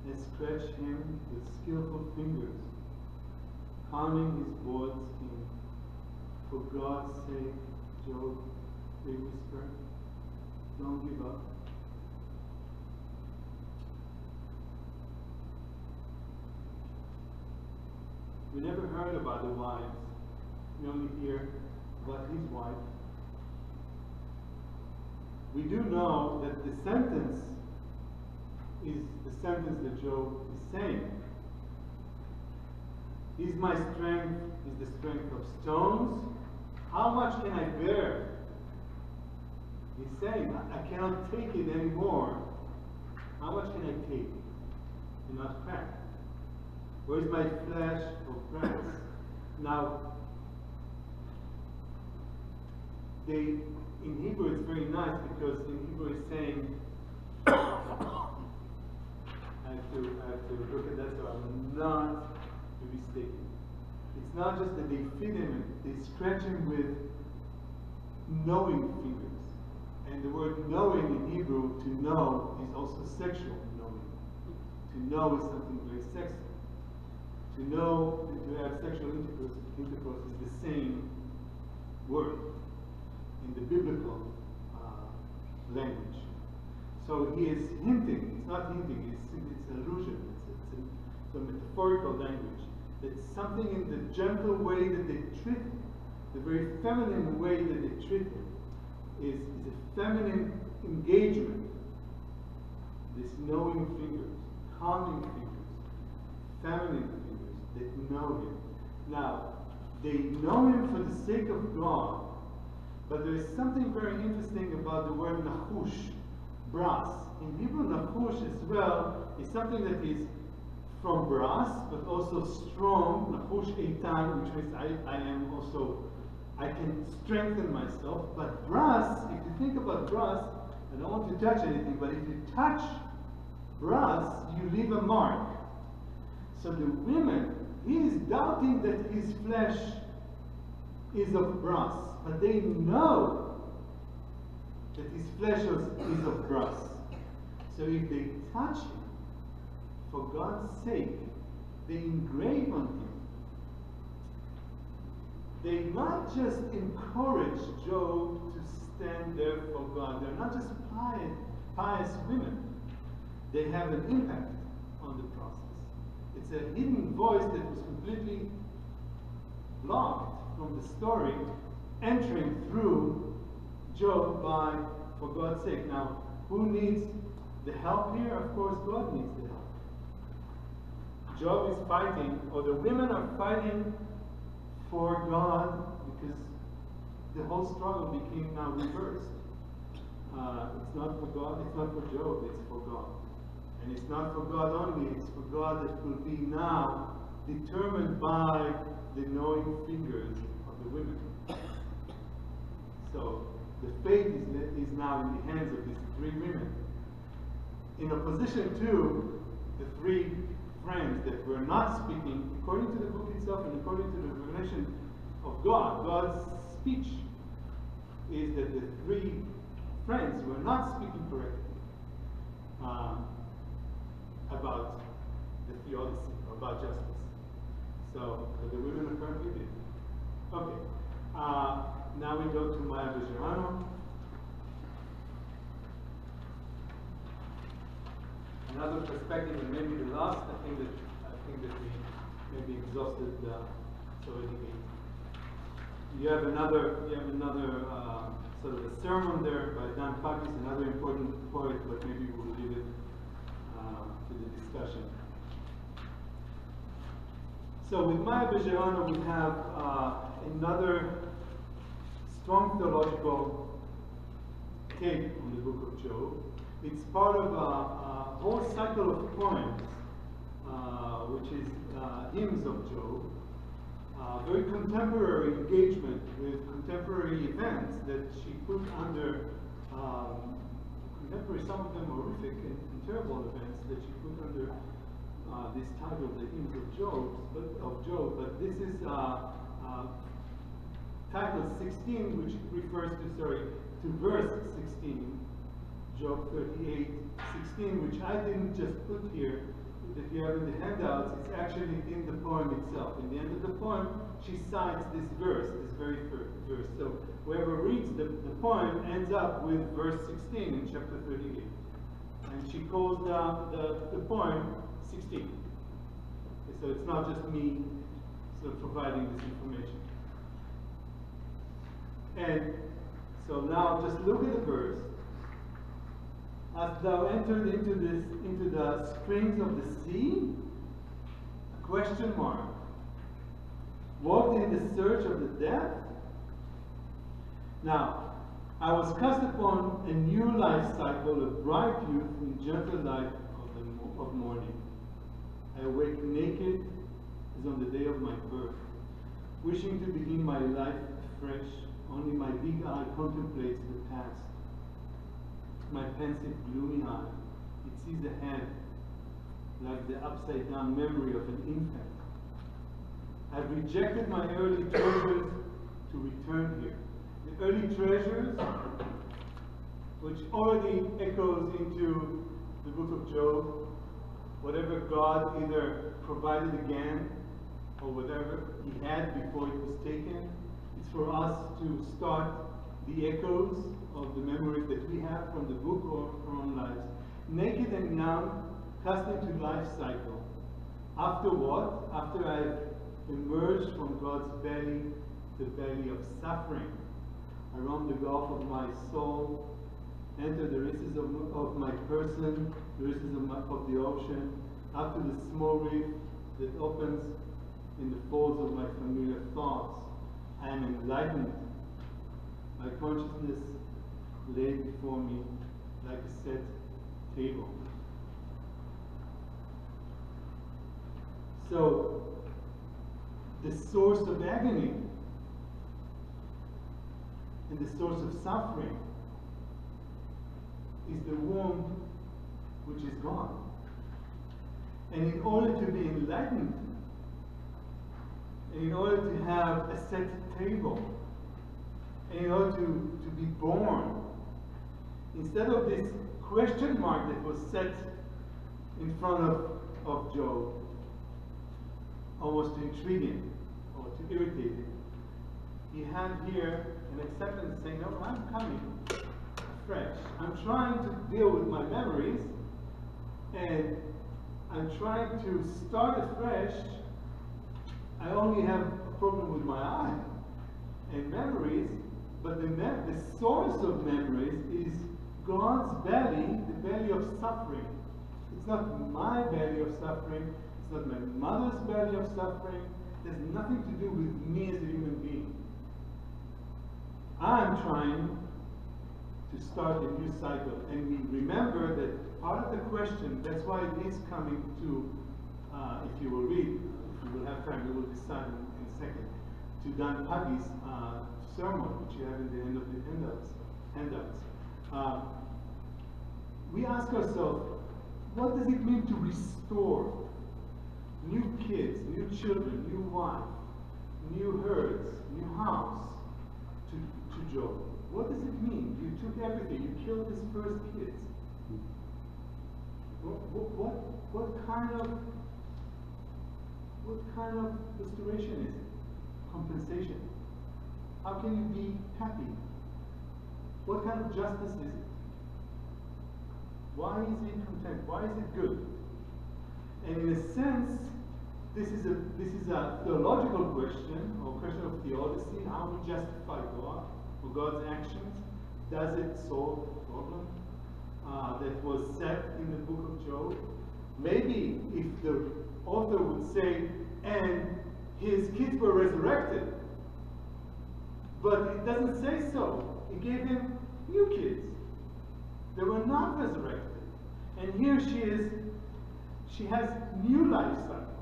S2: and scratch him with skillful fingers, calming his boiled skin. "For God's sake, Job," they whispered, "don't give up." We never heard about the wives. We only hear about his wife. We do know that the sentence is the sentence that Job is saying. "Is my strength is the strength of stones? How much can I bear?" He's saying, I cannot take it anymore. How much can I take and not crack? Where is my flesh of brass? Now, in Hebrew it's very nice because in Hebrew it's saying, I have to look at that so I'm not be mistaken. It's not just that they feed him, they scratch him with knowing fingers. And the word knowing in Hebrew, to know, is also sexual knowing. To know is something very sexual. To know and to have sexual intercourse is the same word in the biblical language. So he is hinting, it's not hinting, it's allusion, it's a metaphorical language. It's something in the gentle way that they treat him, the very feminine way that they treat him, is a feminine engagement. This knowing fingers, calming fingers, feminine fingers that know him. Now, they know him for the sake of God, but there is something very interesting about the word nachush, brass. In Hebrew, nachush as well is something that is from brass, but also strong, nachush eitan, which means I can strengthen myself. But brass, if you think about brass, I don't want to touch anything, but if you touch brass, you leave a mark. So the women, he is doubting that his flesh is of brass, but they know that his flesh is of brass. So if they touch him, for God's sake, they engrave on him. They not just encourage Job to stand there for God. They're not just pious women. They have an impact on the process. It's a hidden voice that was completely blocked from the story, entering through Job by, for God's sake. Now, who needs the help here? Of course, God needs the help. Job is fighting, or the women are fighting for God, because the whole struggle became now reversed. It's not for God, it's not for Job, it's for God. And it's not for God only, it's for God that will be now determined by the knowing fingers of the women. So the fate is now in the hands of these three women. In opposition to the three friends that were not speaking according to the book itself and according to the revelation of God. God's speech is that the three friends were not speaking correctly about the theodicy, or about justice. So the women apparently did. Okay. Now we go to Maya Bejerano. Another perspective, and maybe the last. I think that we maybe exhausted so anyway. You have another sort of a sermon there by Dan Pakis, another important poet, but maybe we'll leave it to the discussion. So with Maya Bejerano, we have another strong theological take on the book of Job. It's part of a whole cycle of poems, which is hymns of Job. Very contemporary engagement with contemporary events that she put under contemporary, some of them horrific and terrible events that she put under this title, the hymns of Job. But this is title 16, which refers to verse 16, Job 38, 16, which I didn't just put here, that you have in the handouts. It's actually in the poem itself. In the end of the poem, she cites this verse, this very verse. So whoever reads the poem ends up with verse 16 in chapter 38. And she calls the poem 16. So it's not just me sort of providing this information. And so now just look at the verse. Hast thou entered into the springs of the sea? Question mark. Walked in the search of the depth? Now, I was cast upon a new life cycle of bright youth and gentle life of morning. I awake naked as on the day of my birth, wishing to begin my life afresh. Only my big eye contemplates the past. My pensive, gloomy eye, it sees ahead like the upside-down memory of an infant. I've rejected my early treasures to return here. The early treasures, which already echoes into the book of Job, whatever God either provided again or whatever he had before it was taken, it's for us to start the echoes of the memories that we have from the book or our own lives. Naked and numb, cast into life cycle. After what? After I've emerged from God's belly, the belly of suffering. I roam the gulf of my soul, enter the recesses of my person, the recesses of the ocean, up to the small reef that opens in the folds of my familiar thoughts. I am enlightened. My consciousness laid before me like a set table. So, the source of agony and the source of suffering is the womb which is gone. And in order to be enlightened, and in order to have a set table, and in order to be born, instead of this question mark that was set in front of Job, almost to intrigue him or to irritate him, he had here an acceptance saying, no, I'm coming fresh. I'm trying to deal with my memories, and I'm trying to start afresh. I only have a problem with my eye and memories, but the source of memories is God's belly, the belly of suffering. It's not my belly of suffering. It's not my mother's belly of suffering. It has nothing to do with me as a human being. I'm trying to start a new cycle. And we remember that part of the question, that's why it is coming to, if you will read, if we will have time, we will decide in a second, to Dan Paggi's sermon, which you have in the end of the handouts. We ask ourselves, what does it mean to restore new kids, new children, new wife, new herds, new house to Job? What does it mean? You took everything, you killed his first kids. What kind of restoration is it? Compensation. How can you be happy? What kind of justice is it? Why is he content? Why is it good? And in a sense, this is a theological question, or question of theodicy, how we justify God for God's actions. Does it solve the problem that was set in the book of Job? Maybe if the author would say, and his kids were resurrected. But it doesn't say so. He gave him new kids. They were not resurrected. And here she has new life cycle.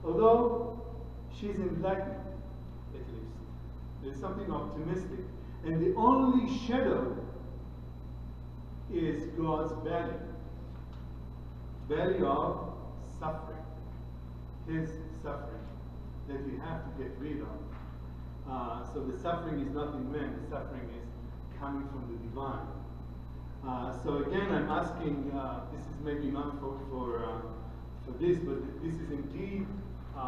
S2: Although she's enlightened, at least. There's something optimistic. And the only shadow is God's belly. Belly of suffering. His suffering that we have to get rid of. So the suffering is not in man, the suffering is coming from the divine. So again, I'm asking, this is maybe not for this, but this is indeed a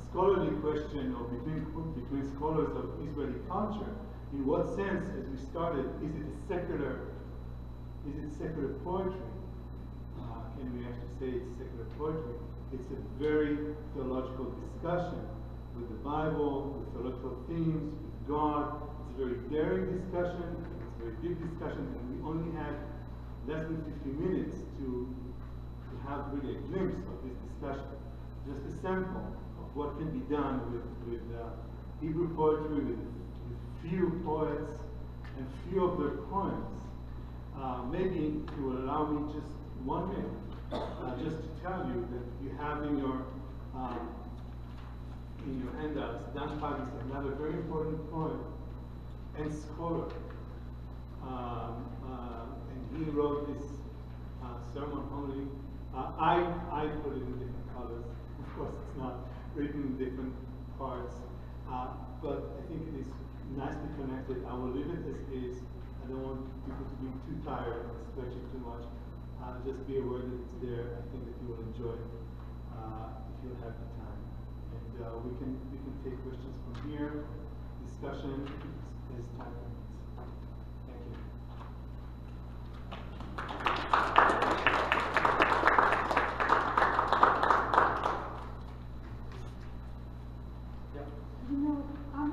S2: scholarly question, or between scholars of Israeli culture. In what sense, as we started, is it secular poetry? Can we actually say it's secular poetry? It's a very theological discussion with the Bible, with theological themes, with God. It's a very daring discussion, it's a very deep discussion, and we only had less than 50 minutes to have really a glimpse of this discussion. Just a sample of what can be done with Hebrew poetry, with few poets and few of their poems. Maybe if you will allow me just 1 minute, just to tell you that you have in your handouts, Dan Pagis, another very important poet and scholar. And he wrote this sermon only. I put it in different colors. Of course, it's not written in different parts. But I think it is nicely connected. I will leave it as is. I don't want people to be too tired or stretch it too much. Just be aware that it's there. I think that you will enjoy it if you'll have the time. And we can take questions from here. Discussion as time permits. Thank you. Yeah.
S5: You know, I'm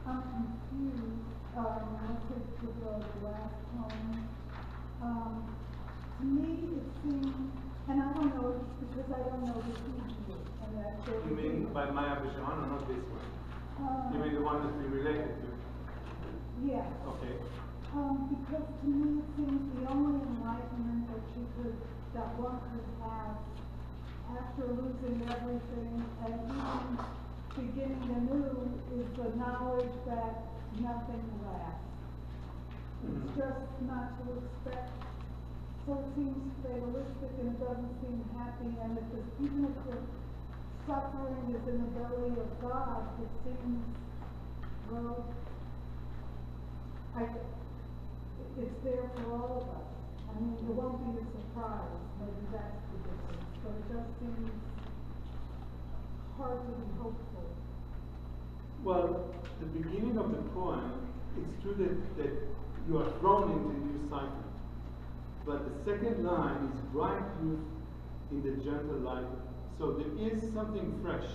S5: confused. Relative to the last poem. To me, it seems, and I don't know, it's because I don't know the Hebrew. And that
S2: You mean by Maya B'Shahan or not this one? You mean the one that we related to?
S5: Yes.
S2: Okay.
S5: Because to me, it seems the only enlightenment that one could have after losing everything and even beginning anew is the knowledge that nothing lasts. It's just not to expect. So it seems fatalistic and it doesn't seem happy, and even if the suffering is in the belly of God, it seems, well, it's there for all of us. I mean, it won't be a surprise, maybe that's the difference, but it just seems hard to be hopeful.
S2: Well, the beginning of the poem, it's true that you are thrown into new cycle. But the second line is bright youth in the gentle light. So there is something fresh.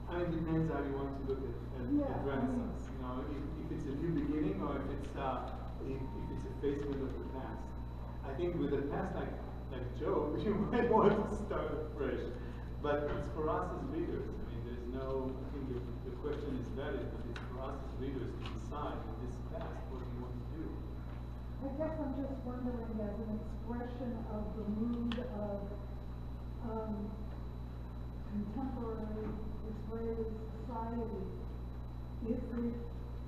S2: I mean, it depends how you want to look at Renaissance. You know, if it's a new beginning or if it's effacement of the past. I think with the past, like Job, you might want to start afresh. But it's for us as readers. I mean, there's no. I think the question is valid, but it's for us as readers to decide in this past what we want to do.
S5: I guess I'm just wondering, as an expression of the mood of contemporary Israeli society, is it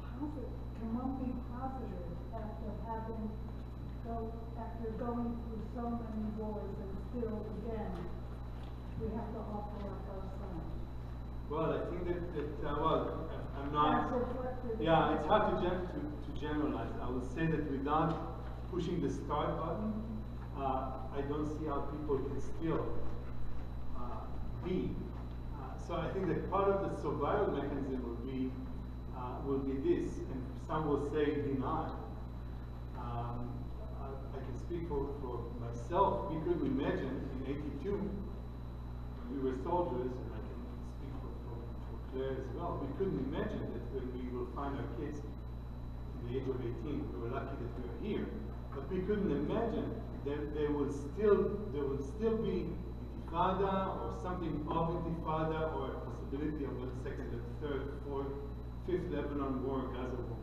S5: positive? Can one be positive after going through so many wars and still, again, we have to offer up our son?
S2: Well, I think that I'm not. Yeah, it's hard to generalize. I would say that without pushing the start button, I don't see how people can still be. So I think that part of the survival mechanism will be this, and some will say deny. I can speak for myself. We couldn't imagine in '82 when we were soldiers, and I can speak for Claire as well. We couldn't imagine that when we will find our kids at the age of 18, we were lucky that we were here. But we couldn't imagine there will still be intifada or something of intifada or a possibility of a second, a third, fourth, fifth Lebanon war, Gaza war.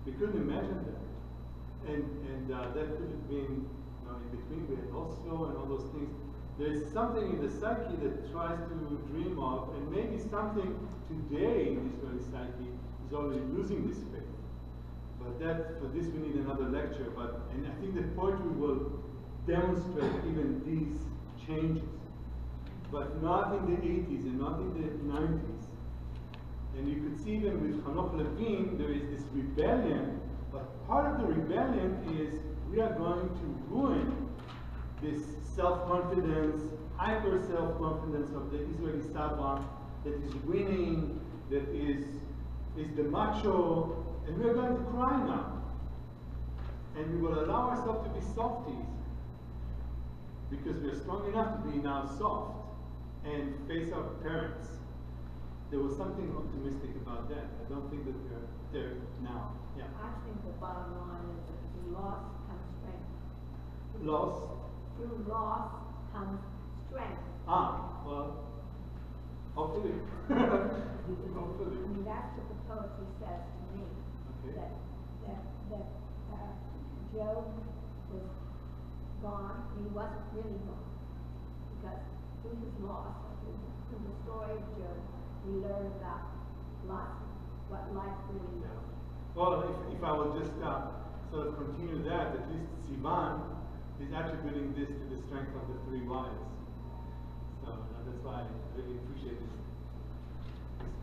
S2: We couldn't imagine that, and that could have been, in between. We had Oslo and all those things. There's something in the psyche that tries to dream of, and maybe something today in Israeli psyche is already losing this faith. But for this we need another lecture. And I think that poetry will demonstrate even these changes, but not in the 80s and not in the 90s. And you could see even with Hanoch Levin, there is this rebellion, but part of the rebellion is we are going to ruin this self-confidence, hyper self-confidence of the Israeli Saba that is winning, that is the macho, and we are going to cry now. And we will allow ourselves to be softies because we are strong enough to be now soft and face our parents. There was something optimistic about that. I don't think that we're there now. Yeah.
S4: I think the bottom line is that through loss comes strength.
S2: Loss?
S4: Through loss comes strength.
S2: Well, hopefully. Hopefully.
S4: I mean, that's what the poetry says to me.
S2: Okay.
S4: That Job was gone. He wasn't really gone. Because through his loss, through the story of Job, we learn about life, what life really is.
S2: Well, if I will just sort of continue that, at least Sivan is attributing this to the strength of the three wives. So that's why I really appreciate this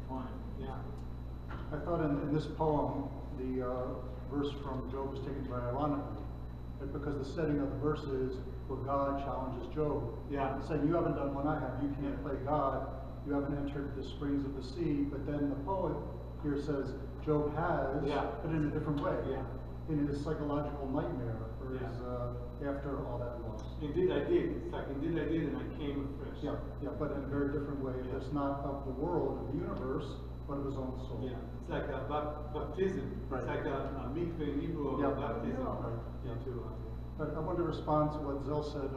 S2: point. Yeah.
S3: I thought in this poem, the verse from Job was taken very ironically, because the setting of the verse is where God challenges Job.
S2: Yeah.
S3: Saying, you haven't done what I have, you can't play God, you haven't entered the springs of the sea, but then the poet here says, Job has, but in a different way.
S2: Yeah.
S3: In his psychological nightmare, or
S2: Yeah.
S3: his, after all that loss.
S2: Indeed I did. It's like indeed I did and I came afresh.
S3: Yeah, but in a very different way.
S2: Yeah.
S3: It's not of the world, of the universe, but of his own soul.
S2: Yeah, it's like a baptism.
S3: Right.
S2: It's like a mikveh in Hebrew, or
S3: Yeah.
S2: baptism.
S3: Right. Yeah.
S2: Into,
S3: But I wanted to respond to what Zil said.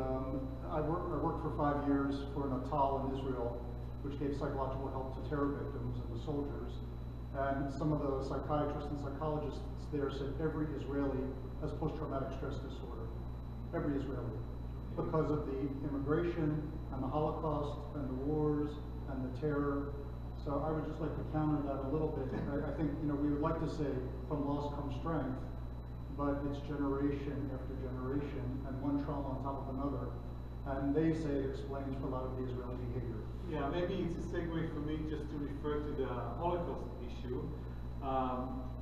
S3: I worked for 5 years for Natal in Israel, which gave psychological help to terror victims and the soldiers. And some of the psychiatrists and psychologists there said every Israeli has post-traumatic stress disorder. Every Israeli. Because of the immigration and the Holocaust and the wars and the terror. So I would just like to counter that a little bit. I think, we would like to say from loss comes strength, but it's generation after generation and one trauma on top of another. And they say it explains for a lot of the Israeli behavior.
S2: Yeah, maybe it's a segue for me just to refer to the Holocaust issue.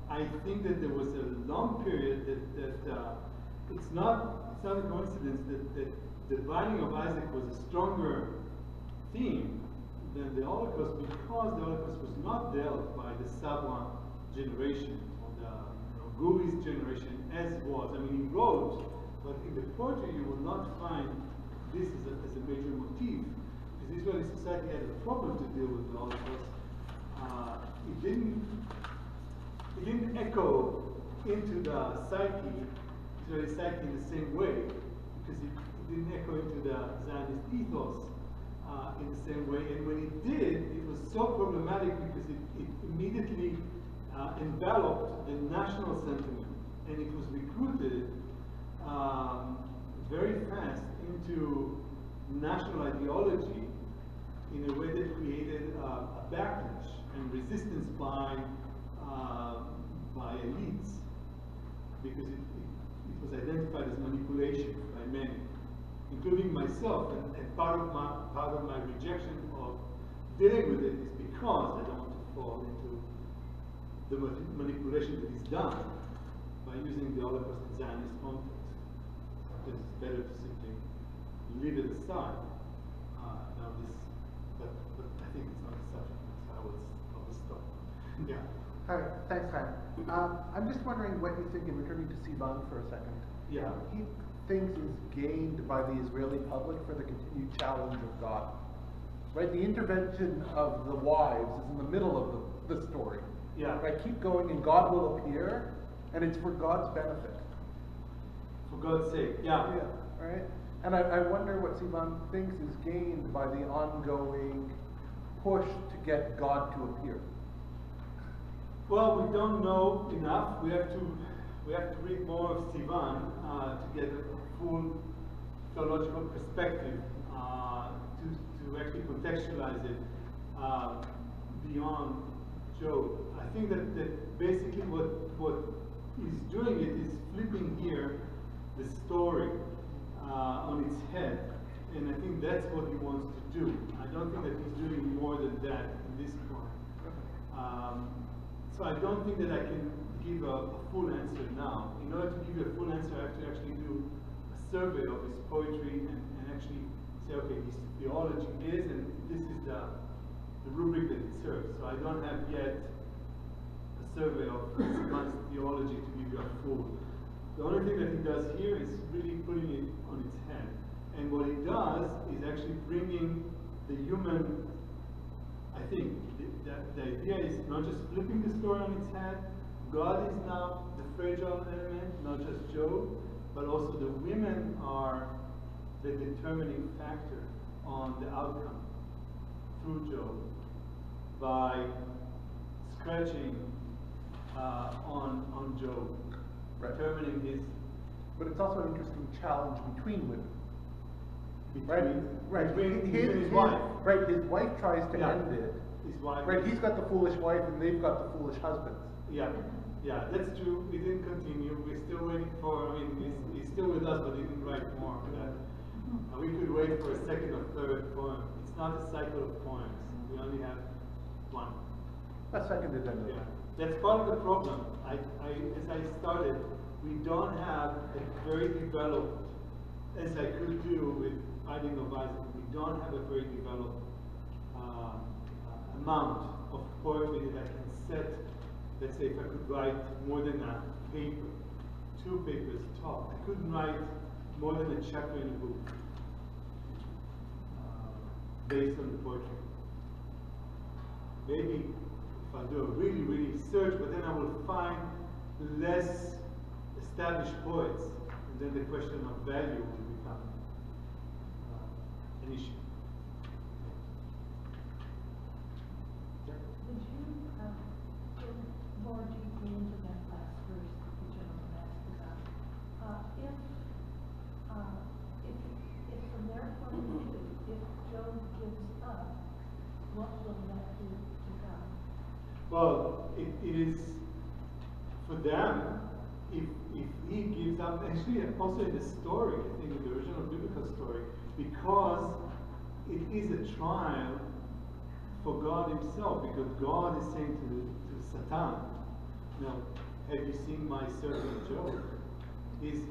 S2: I think that there was a long period that it's not a coincidence that the binding of Isaac was a stronger theme than the Holocaust, because the Holocaust was not dealt by the Saba generation or the Guri's generation as was. I mean, he wrote, but in the poetry you will not find this as a major motif, because Israeli society had a problem to deal with the Holocaust. It didn't echo into the psyche, Israeli psyche, in the same way, because it didn't echo into the Zionist ethos in the same way. And when it did, it was so problematic because it immediately enveloped the national sentiment, and it was recruited very fast into national ideology in a way that created a backlash and resistance by elites, because it was identified as manipulation by many, including myself. And part of my rejection of dealing with it is because I don't want to fall into the manipulation that is done by using the Holocaust in Zionist context. It's better to simply leave it aside. But I think it's not a subject, so I will stop. Yeah.
S6: Hi, thanks, Haim. I'm just wondering what you think, in returning to Sivan for a second.
S2: Yeah.
S6: He thinks is gained by the Israeli public for the continued challenge of God. Right? The intervention of the wives is in the middle of the story.
S2: Yeah.
S6: Right? Keep going and God will appear, and it's for God's benefit.
S2: For God's sake, yeah.
S6: right? And I wonder what Sivan thinks is gained by the ongoing push to get God to appear.
S2: Well, we don't know enough. We have to read more of Sivan to get a full theological perspective, to actually contextualize it beyond Job. I think that basically what he's doing it is flipping here the story on its head, and I think that's what he wants to do. I don't think that he's doing more than that in this point. So I don't think that I can give a full answer now. In order to give you a full answer, I have to actually do a survey of his poetry and actually say, okay, his theology is, and this is the rubric that it serves. So I don't have yet a survey of Sivan's theology to give you a full. The only thing that he does here is really putting it on its head. And what he does is actually bringing the human, I think, the idea is not just flipping the story on its head. God is now the fragile element, not just Job, but also the women are the determining factor on the outcome through Job by scratching on Job,
S6: Right.
S2: determining his.
S6: But it's also an interesting challenge between women.
S2: Between his wife.
S6: Right, his wife tries to
S2: Yeah.
S6: end it.
S2: His wife.
S6: Right, he's got the foolish wife and they've got the foolish husband.
S2: Yeah, that's true. We didn't continue. We're still waiting for, he's still with us, but he didn't write more of that. We could wait for a second or third poem. It's not a cycle of poems. We only have one.
S6: A second addendum.
S2: Yeah. That's part of the problem. As I started, we don't have a very developed, as I could do with Finding of Isaac, we don't have a very developed amount of poetry that I can set. Let's say if I could write more than a paper, 2 papers top, I couldn't write more than a chapter in a book based on the poetry. Maybe if I do a really search, but then I will find less established poets, and then the question of value will become an issue.
S7: Would you go more deeply into that last verse that the gentleman asked about? If from their point of view, if Job gives up, what will that do to God?
S2: Well, it is for them, if he gives up, actually also in the story, I think in the original biblical story, because it is a trial for God himself, because God is saying to Satan, have you seen my servant Job? He's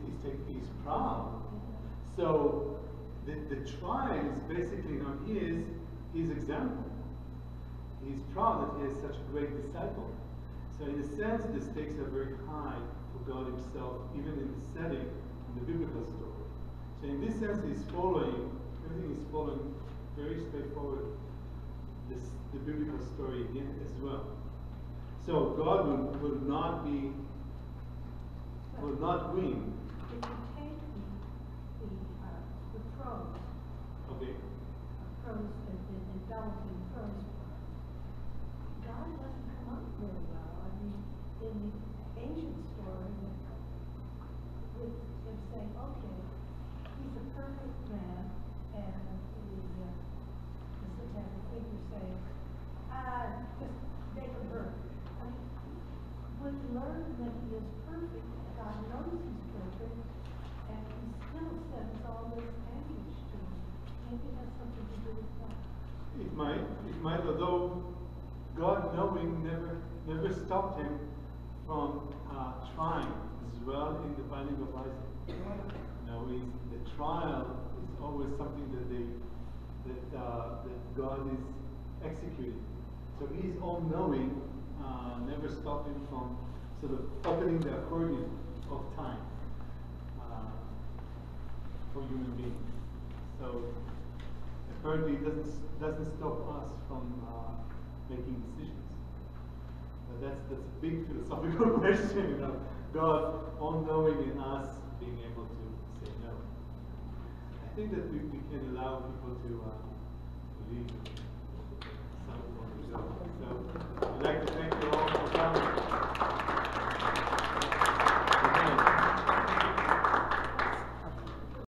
S2: proud. So the trial is basically on his example. He's proud that he has such a great disciple. So in a sense, the stakes are very high for God himself, even in the setting in the biblical story. So in this sense, everything is following very straightforward the biblical story again as well. So God will not win.
S7: If you take the prose,
S2: Okay.
S7: prose and developing prose, God doesn't come up very well. I mean, in the ancient story, with him saying, okay, he's a perfect man, and the satanic figure saying, just make him perfect. I mean, when you learn that he is perfect, God knows he's perfect, and he still sends all this anguish to him. Maybe it has something to do with that.
S2: It might, although God knowing never stopped him from trying as well in the Binding of Isaac. The trial is always something that God is executing. So His all-knowing never stopped him from sort of opening the accordion of time for human beings. So apparently it doesn't stop us from making decisions. But that's a big philosophical question, God all-knowing and us being able to say no. think that we can allow people to leave some point. So I'd like to